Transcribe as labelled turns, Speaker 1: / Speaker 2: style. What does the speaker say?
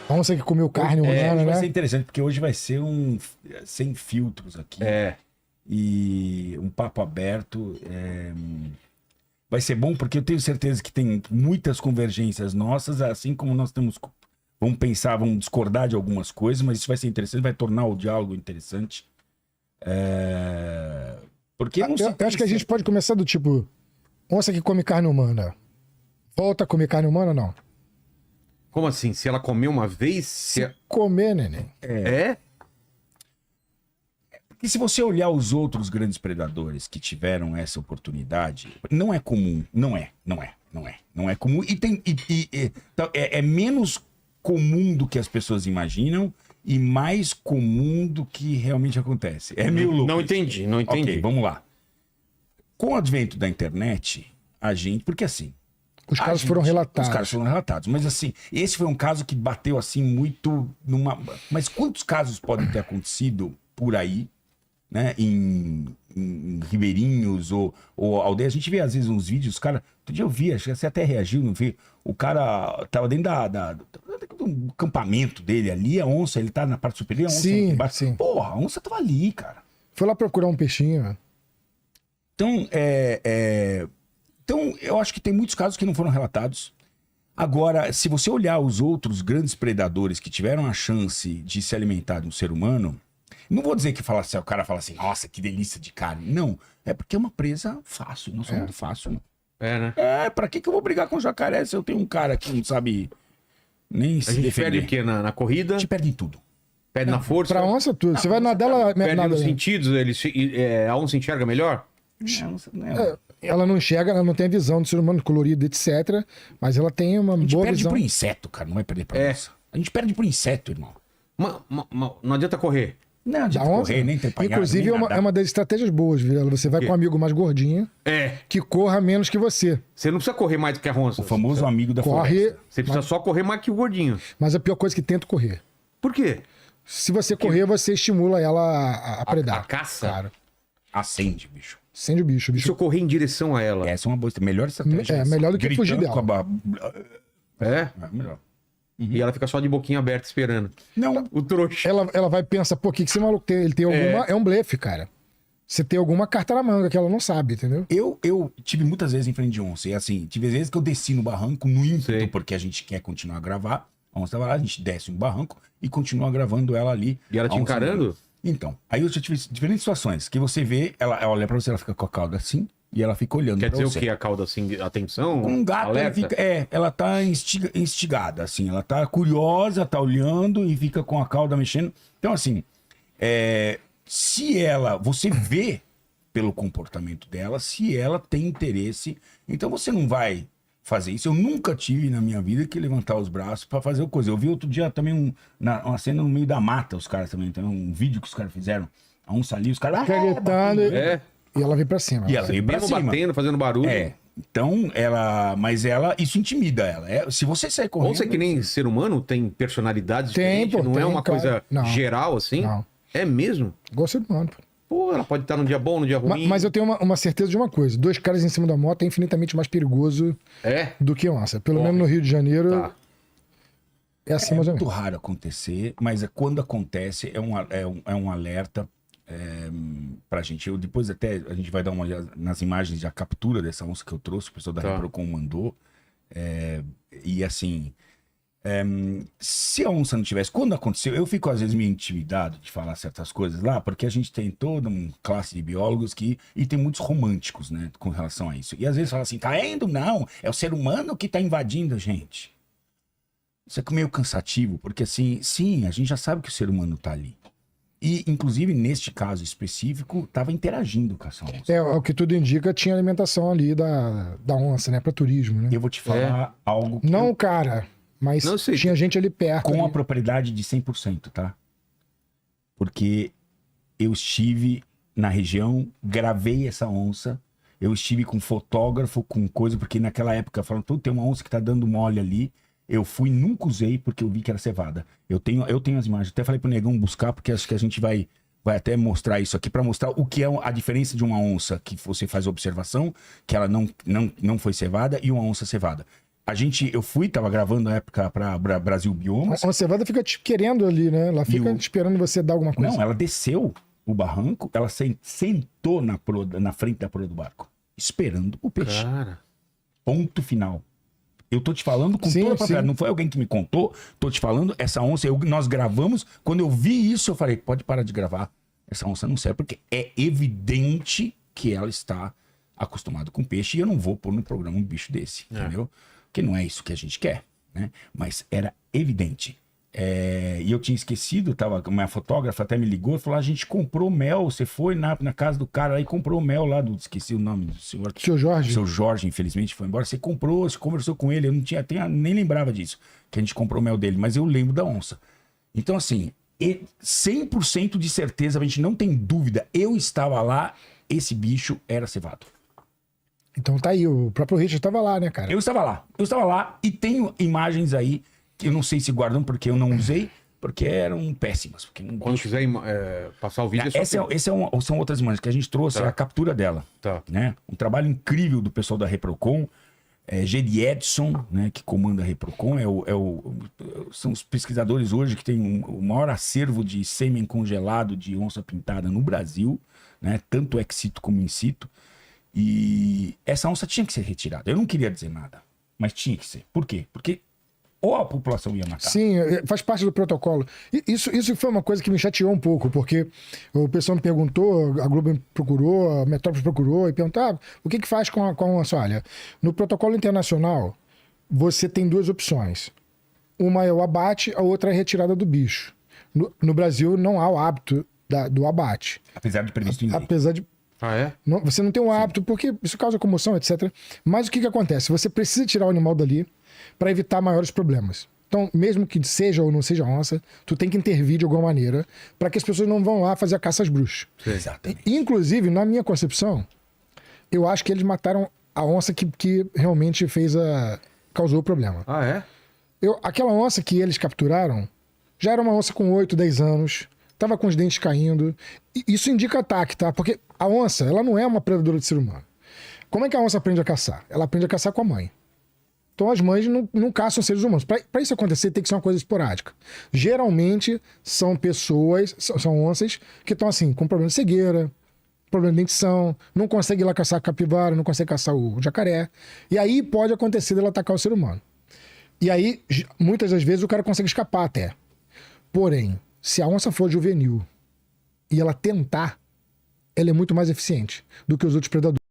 Speaker 1: A onça que comeu carne humana,
Speaker 2: Vai ser
Speaker 1: né?
Speaker 2: interessante, porque hoje vai ser um sem filtros aqui. E um papo aberto. Vai ser bom porque eu tenho certeza que tem muitas convergências nossas, assim como nós temos. Vamos pensar, vamos discordar de algumas coisas, mas isso vai ser interessante, vai tornar o diálogo interessante. Porque não se
Speaker 1: Eu acho que a gente pode começar do tipo: onça que come carne humana. Volta a comer carne humana ou não?
Speaker 3: Como assim? Se ela comer uma vez...
Speaker 1: Comer, neném.
Speaker 2: Porque se você olhar os outros grandes predadores que tiveram essa oportunidade, não é comum. Não é comum. Então, é menos comum do que as pessoas imaginam e mais comum do que realmente acontece. É meio louco.
Speaker 3: Não
Speaker 2: isso.
Speaker 3: entendi.
Speaker 2: Ok, vamos lá. Com o advento da internet, porque assim...
Speaker 1: Os casos foram relatados.
Speaker 2: Os casos foram relatados. Mas assim, esse foi um caso que bateu assim muito numa... Mas quantos casos podem ter acontecido por aí, né? Em ribeirinhos ou aldeias? A gente vê às vezes uns vídeos, cara... Outro dia eu vi, acho que você até reagiu, não vi? O cara tava dentro do acampamento dele ali, a onça, ele tá na parte superior, a onça
Speaker 1: Sim,
Speaker 2: embaixo.
Speaker 1: sim.
Speaker 2: Porra, a onça tava ali, cara.
Speaker 1: Foi lá procurar um peixinho, né?
Speaker 2: Então, Então, eu acho que tem muitos casos que não foram relatados. Agora, se você olhar os outros grandes predadores que tiveram a chance de se alimentar de um ser humano, não vou dizer que o cara fala assim, nossa, que delícia de carne. Não, é porque é uma presa fácil, não é muito fácil. Não.
Speaker 3: Né?
Speaker 2: Pra que eu vou brigar com o jacaré se eu tenho um cara que não sabe nem se
Speaker 3: A gente
Speaker 2: defender?
Speaker 3: perde o quê? Na corrida?
Speaker 2: A gente perde em tudo.
Speaker 3: Perde na força?
Speaker 1: Pra onça, tudo. Você vai nadar, ela
Speaker 3: Perde
Speaker 1: nada.
Speaker 3: nos
Speaker 1: Né?
Speaker 3: sentidos? A onça enxerga melhor?
Speaker 1: Ela não enxerga, ela não tem a visão do ser humano colorido, etc. Mas ela tem uma
Speaker 2: A gente
Speaker 1: boa
Speaker 2: perde
Speaker 1: visão.
Speaker 2: pro inseto, cara, não vai perder pra onça. A gente perde pro inseto, irmão.
Speaker 3: Não adianta correr.
Speaker 2: Não adianta correr, nem trepar.
Speaker 1: Inclusive, é uma das estratégias boas, Vilela. Você vai com um amigo mais gordinho, que corra menos que você.
Speaker 3: Você não precisa correr mais do que a onça.
Speaker 2: O famoso amigo da floresta.
Speaker 3: Você precisa só correr mais que o gordinho.
Speaker 1: Mas a pior coisa é que tenta correr.
Speaker 3: Por quê?
Speaker 1: Se você correr, você estimula ela a predar.
Speaker 3: A caça?
Speaker 1: Claro.
Speaker 2: Acende, bicho.
Speaker 1: Acende o bicho. O
Speaker 3: E se
Speaker 1: bicho
Speaker 3: eu correr em direção a ela?
Speaker 2: Essa é uma boa melhor estratégia.
Speaker 1: É, melhor do que
Speaker 2: Gritando
Speaker 1: fugir dela.
Speaker 2: com a melhor.
Speaker 3: E ela fica só de boquinha aberta esperando.
Speaker 2: Não.
Speaker 3: O trouxa.
Speaker 1: ela vai pensar, pô, o que esse maluco tem? Ele tem alguma... É um blefe, cara. Você tem alguma carta na manga que ela não sabe, entendeu?
Speaker 2: Eu tive muitas vezes em frente de onça. E assim, tive vezes que eu desci no barranco no ímpeto,
Speaker 3: Sei.
Speaker 2: porque a gente quer continuar a gravar. A onça tava lá, a gente desce no barranco e continua gravando ela ali.
Speaker 3: E ela te
Speaker 2: A onça-
Speaker 3: encarando?
Speaker 2: Então, aí eu já tive diferentes situações. Que você vê, ela olha pra você, ela fica com a cauda assim, e ela fica olhando
Speaker 3: Quer
Speaker 2: pra
Speaker 3: dizer
Speaker 2: você.
Speaker 3: o quê? A cauda assim, atenção?
Speaker 2: Um gato, ela
Speaker 3: alerta?
Speaker 2: fica. Ela tá instigada, assim. Ela tá curiosa, tá olhando e fica com a cauda mexendo. Então, assim, se ela. Você vê pelo comportamento dela, se ela tem interesse. Então você não vai fazer isso. Eu nunca tive na minha vida que levantar os braços pra fazer coisa. Eu vi outro dia também uma cena no meio da mata, os caras também. Tem um vídeo que os caras fizeram. A onça ali, os caras.
Speaker 1: Fica gritando
Speaker 2: batendo.
Speaker 1: e ela vem pra cima.
Speaker 2: E ela veio pra
Speaker 3: Mesmo
Speaker 2: cima.
Speaker 3: batendo, fazendo barulho.
Speaker 2: Então, isso intimida ela. Se você sair correndo...
Speaker 3: Onça é que nem ser humano tem personalidades
Speaker 1: Tem,
Speaker 3: diferentes?
Speaker 1: pô,
Speaker 3: não é
Speaker 1: tem,
Speaker 3: uma
Speaker 1: claro.
Speaker 3: coisa
Speaker 1: Não.
Speaker 3: geral assim?
Speaker 1: Não.
Speaker 3: É mesmo?
Speaker 1: Igual ser humano, pô.
Speaker 3: Pô, ela pode estar num dia bom, num dia ruim.
Speaker 1: Mas eu tenho uma certeza de uma coisa. 2 caras em cima da moto é infinitamente mais perigoso do que onça. Pelo menos no Rio de Janeiro é assim mais ou
Speaker 2: muito
Speaker 1: menos.
Speaker 2: raro acontecer, mas quando acontece é um alerta pra gente. Depois até a gente vai dar uma olhada nas imagens de a captura dessa onça que eu trouxe, o pessoal da Reprocon mandou. E assim... se a onça não tivesse, quando aconteceu, eu fico às vezes meio intimidado de falar certas coisas lá, porque a gente tem toda uma classe de biólogos e tem muitos românticos, né, com relação a isso. E às vezes fala assim, tá indo? Não, é o ser humano que tá invadindo a gente. Isso é meio cansativo, porque assim, sim, a gente já sabe que o ser humano tá ali. E, inclusive, neste caso específico, tava interagindo com essa onça.
Speaker 1: O que tudo indica, tinha alimentação ali da onça, né, pra turismo, né?
Speaker 2: Eu vou te falar algo que
Speaker 1: Não, cara... Mas
Speaker 3: Não sei.
Speaker 1: tinha gente ali perto.
Speaker 2: com
Speaker 1: ali.
Speaker 2: a propriedade de 100%, tá? Porque eu estive na região, gravei essa onça, eu estive com fotógrafo, com coisa, porque naquela época falaram, tem uma onça que tá dando mole ali. Eu fui, nunca usei, porque eu vi que era cevada. Eu tenho as imagens, até falei pro Negão buscar, porque acho que a gente vai até mostrar isso aqui, pra mostrar o que é a diferença de uma onça que você faz a observação, que ela não foi cevada, e uma onça cevada. Eu tava gravando na época pra Brasil Biomas.
Speaker 1: A cevada fica te querendo ali, né? Ela fica esperando você dar alguma coisa.
Speaker 2: Não, ela desceu o barranco, ela sentou na frente da proa do barco, esperando o peixe.
Speaker 3: Cara.
Speaker 2: Ponto final. Eu tô te falando com toda a propriedade. Não foi alguém que me contou. Tô te falando, essa onça, nós gravamos. Quando eu vi isso, eu falei, pode parar de gravar. Essa onça não serve, porque é evidente que ela está acostumada com peixe. E eu não vou pôr no programa um bicho desse, entendeu? Porque não é isso que a gente quer, né? Mas era evidente. E eu tinha esquecido, minha fotógrafa até me ligou e falou, a gente comprou mel, você foi na casa do cara aí e comprou mel lá, esqueci o nome do senhor.
Speaker 1: Seu Jorge.
Speaker 2: Seu Jorge, infelizmente, foi embora. Você comprou, você conversou com ele, eu não nem lembrava disso, que a gente comprou mel dele, mas eu lembro da onça. Então, assim, 100% de certeza, a gente não tem dúvida, eu estava lá, esse bicho era cevado.
Speaker 1: Então tá aí, o próprio Richard estava lá, né, cara?
Speaker 2: Eu estava lá e tenho imagens aí que eu não sei se guardam porque eu não usei, porque eram péssimas.
Speaker 3: Quando quiser passar o vídeo...
Speaker 2: São outras imagens que a gente trouxe, a captura dela. Né? Um trabalho incrível do pessoal da Reprocon, Gedi Edson, né, que comanda a Reprocon, são os pesquisadores hoje que têm o maior acervo de sêmen congelado de onça pintada no Brasil, né, tanto ex situ como in situ. E essa onça tinha que ser retirada. Eu não queria dizer nada, mas tinha que ser. Por quê? Porque ou a população ia matar.
Speaker 1: Sim, faz parte do protocolo. Isso foi uma coisa que me chateou um pouco, porque o pessoal me perguntou, a Globo me procurou, a Metrópolis procurou, e perguntou, o que faz com a onça? Olha, no protocolo internacional, você tem duas opções. Uma é o abate, a outra é a retirada do bicho. No Brasil, não há o hábito do abate.
Speaker 2: Apesar de previsto em lei.
Speaker 1: Apesar de... Você não tem um hábito, porque isso causa comoção, etc. Mas o que acontece? Você precisa tirar o animal dali para evitar maiores problemas. Então, mesmo que seja ou não seja onça, tu tem que intervir de alguma maneira para que as pessoas não vão lá fazer a caça às bruxas.
Speaker 2: Exatamente.
Speaker 1: Inclusive, na minha concepção, eu acho que eles mataram a onça que realmente causou o problema. Aquela onça que eles capturaram já era uma onça com 8, 10 anos, estava com os dentes caindo. Isso indica ataque, tá? Porque a onça, ela não é uma predadora de ser humano. Como é que a onça aprende a caçar? Ela aprende a caçar com a mãe. Então as mães não caçam seres humanos. Para isso acontecer, tem que ser uma coisa esporádica. Geralmente são são onças que estão assim, com problema de cegueira, problema de dentição, não consegue ir lá caçar a capivara, não consegue caçar o jacaré. E aí pode acontecer dela atacar o ser humano. E aí, muitas das vezes, o cara consegue escapar até. Porém, se a onça for juvenil e ela tentar, ela é muito mais eficiente do que os outros predadores.